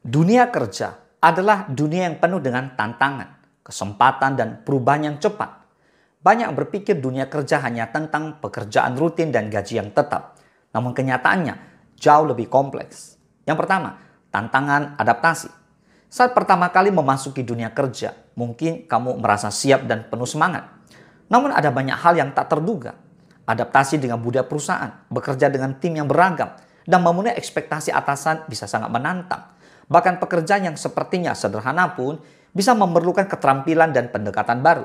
Dunia kerja adalah dunia yang penuh dengan tantangan, kesempatan, dan perubahan yang cepat. Banyak berpikir dunia kerja hanya tentang pekerjaan rutin dan gaji yang tetap. Namun kenyataannya jauh lebih kompleks. Yang pertama, tantangan adaptasi. Saat pertama kali memasuki dunia kerja, mungkin kamu merasa siap dan penuh semangat. Namun ada banyak hal yang tak terduga. Adaptasi dengan budaya perusahaan, bekerja dengan tim yang beragam, dan memenuhi ekspektasi atasan bisa sangat menantang. Bahkan pekerjaan yang sepertinya sederhana pun bisa memerlukan keterampilan dan pendekatan baru.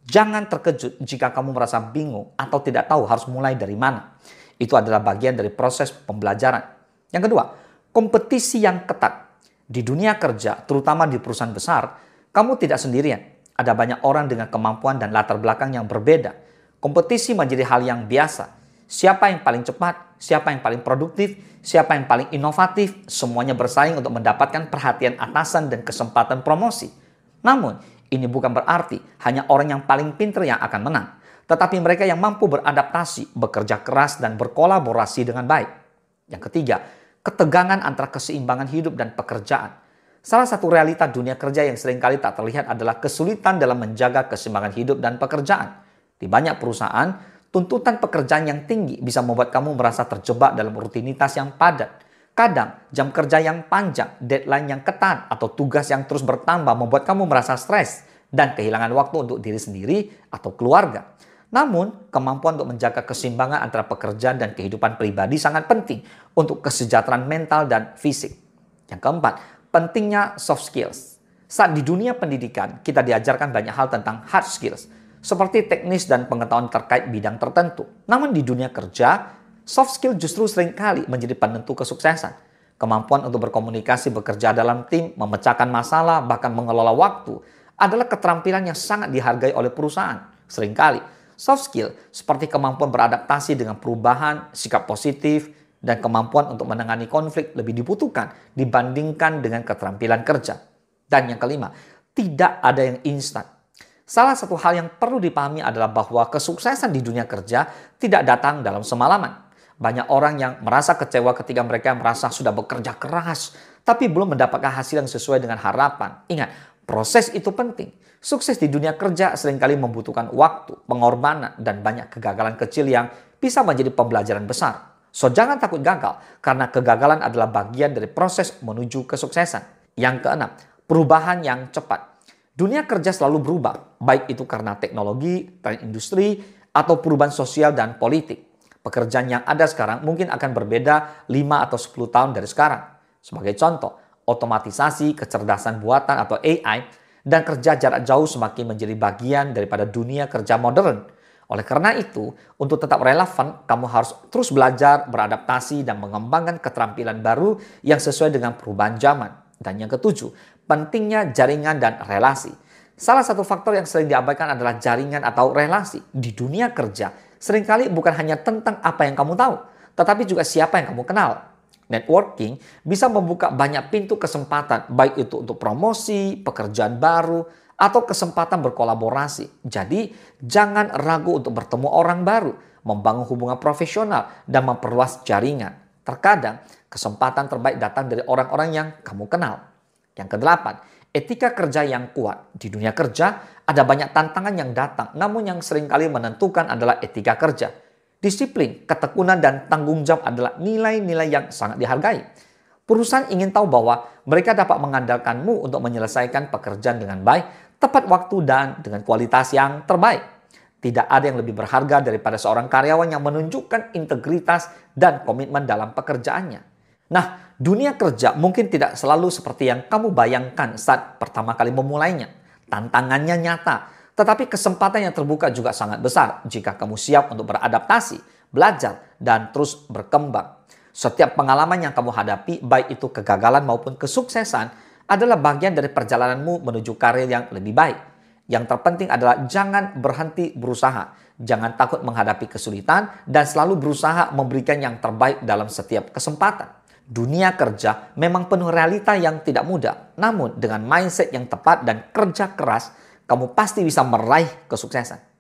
Jangan terkejut jika kamu merasa bingung atau tidak tahu harus mulai dari mana. Itu adalah bagian dari proses pembelajaran. Yang kedua, kompetisi yang ketat. Di dunia kerja, terutama di perusahaan besar, kamu tidak sendirian. Ada banyak orang dengan kemampuan dan latar belakang yang berbeda. Kompetisi menjadi hal yang biasa. Siapa yang paling cepat, siapa yang paling produktif, siapa yang paling inovatif, semuanya bersaing untuk mendapatkan perhatian atasan dan kesempatan promosi. Namun, ini bukan berarti hanya orang yang paling pintar yang akan menang, tetapi mereka yang mampu beradaptasi, bekerja keras, dan berkolaborasi dengan baik. Yang ketiga, ketegangan antara keseimbangan hidup dan pekerjaan. Salah satu realita dunia kerja yang seringkali tak terlihat adalah kesulitan dalam menjaga keseimbangan hidup dan pekerjaan. Di banyak perusahaan, tuntutan pekerjaan yang tinggi bisa membuat kamu merasa terjebak dalam rutinitas yang padat. Kadang, jam kerja yang panjang, deadline yang ketat, atau tugas yang terus bertambah membuat kamu merasa stres dan kehilangan waktu untuk diri sendiri atau keluarga. Namun, kemampuan untuk menjaga keseimbangan antara pekerjaan dan kehidupan pribadi sangat penting untuk kesejahteraan mental dan fisik. Yang keempat, pentingnya soft skills. Saat di dunia pendidikan, kita diajarkan banyak hal tentang hard skills, seperti teknis dan pengetahuan terkait bidang tertentu. Namun di dunia kerja, soft skill justru seringkali menjadi penentu kesuksesan. Kemampuan untuk berkomunikasi, bekerja dalam tim, memecahkan masalah, bahkan mengelola waktu adalah keterampilan yang sangat dihargai oleh perusahaan. Seringkali, soft skill seperti kemampuan beradaptasi dengan perubahan, sikap positif, dan kemampuan untuk menangani konflik lebih dibutuhkan dibandingkan dengan keterampilan kerja. Dan yang kelima, tidak ada yang instan. Salah satu hal yang perlu dipahami adalah bahwa kesuksesan di dunia kerja tidak datang dalam semalaman. Banyak orang yang merasa kecewa ketika mereka merasa sudah bekerja keras, tapi belum mendapatkan hasil yang sesuai dengan harapan. Ingat, proses itu penting. Sukses di dunia kerja seringkali membutuhkan waktu, pengorbanan, dan banyak kegagalan kecil yang bisa menjadi pembelajaran besar. So, jangan takut gagal, karena kegagalan adalah bagian dari proses menuju kesuksesan. Yang keenam, perubahan yang cepat. Dunia kerja selalu berubah, baik itu karena teknologi, tren industri, atau perubahan sosial dan politik. Pekerjaan yang ada sekarang mungkin akan berbeda 5 atau 10 tahun dari sekarang. Sebagai contoh, otomatisasi, kecerdasan buatan atau AI, dan kerja jarak jauh semakin menjadi bagian daripada dunia kerja modern. Oleh karena itu, untuk tetap relevan, kamu harus terus belajar, beradaptasi, dan mengembangkan keterampilan baru yang sesuai dengan perubahan zaman. Dan yang ketujuh, pentingnya jaringan dan relasi. Salah satu faktor yang sering diabaikan adalah jaringan atau relasi. Di dunia kerja, seringkali bukan hanya tentang apa yang kamu tahu, tetapi juga siapa yang kamu kenal. Networking bisa membuka banyak pintu kesempatan, baik itu untuk promosi, pekerjaan baru, atau kesempatan berkolaborasi. Jadi, jangan ragu untuk bertemu orang baru, membangun hubungan profesional, dan memperluas jaringan. Terkadang, kesempatan terbaik datang dari orang-orang yang kamu kenal. Yang kedelapan, etika kerja yang kuat. Di dunia kerja, ada banyak tantangan yang datang, namun yang seringkali menentukan adalah etika kerja. Disiplin, ketekunan, dan tanggung jawab adalah nilai-nilai yang sangat dihargai. Perusahaan ingin tahu bahwa mereka dapat mengandalkanmu untuk menyelesaikan pekerjaan dengan baik, tepat waktu, dan dengan kualitas yang terbaik. Tidak ada yang lebih berharga daripada seorang karyawan yang menunjukkan integritas dan komitmen dalam pekerjaannya. Nah, dunia kerja mungkin tidak selalu seperti yang kamu bayangkan saat pertama kali memulainya. Tantangannya nyata, tetapi kesempatan yang terbuka juga sangat besar jika kamu siap untuk beradaptasi, belajar, dan terus berkembang. Setiap pengalaman yang kamu hadapi, baik itu kegagalan maupun kesuksesan, adalah bagian dari perjalananmu menuju karir yang lebih baik. Yang terpenting adalah jangan berhenti berusaha, jangan takut menghadapi kesulitan, dan selalu berusaha memberikan yang terbaik dalam setiap kesempatan. Dunia kerja memang penuh realita yang tidak mudah, namun dengan mindset yang tepat dan kerja keras, kamu pasti bisa meraih kesuksesan.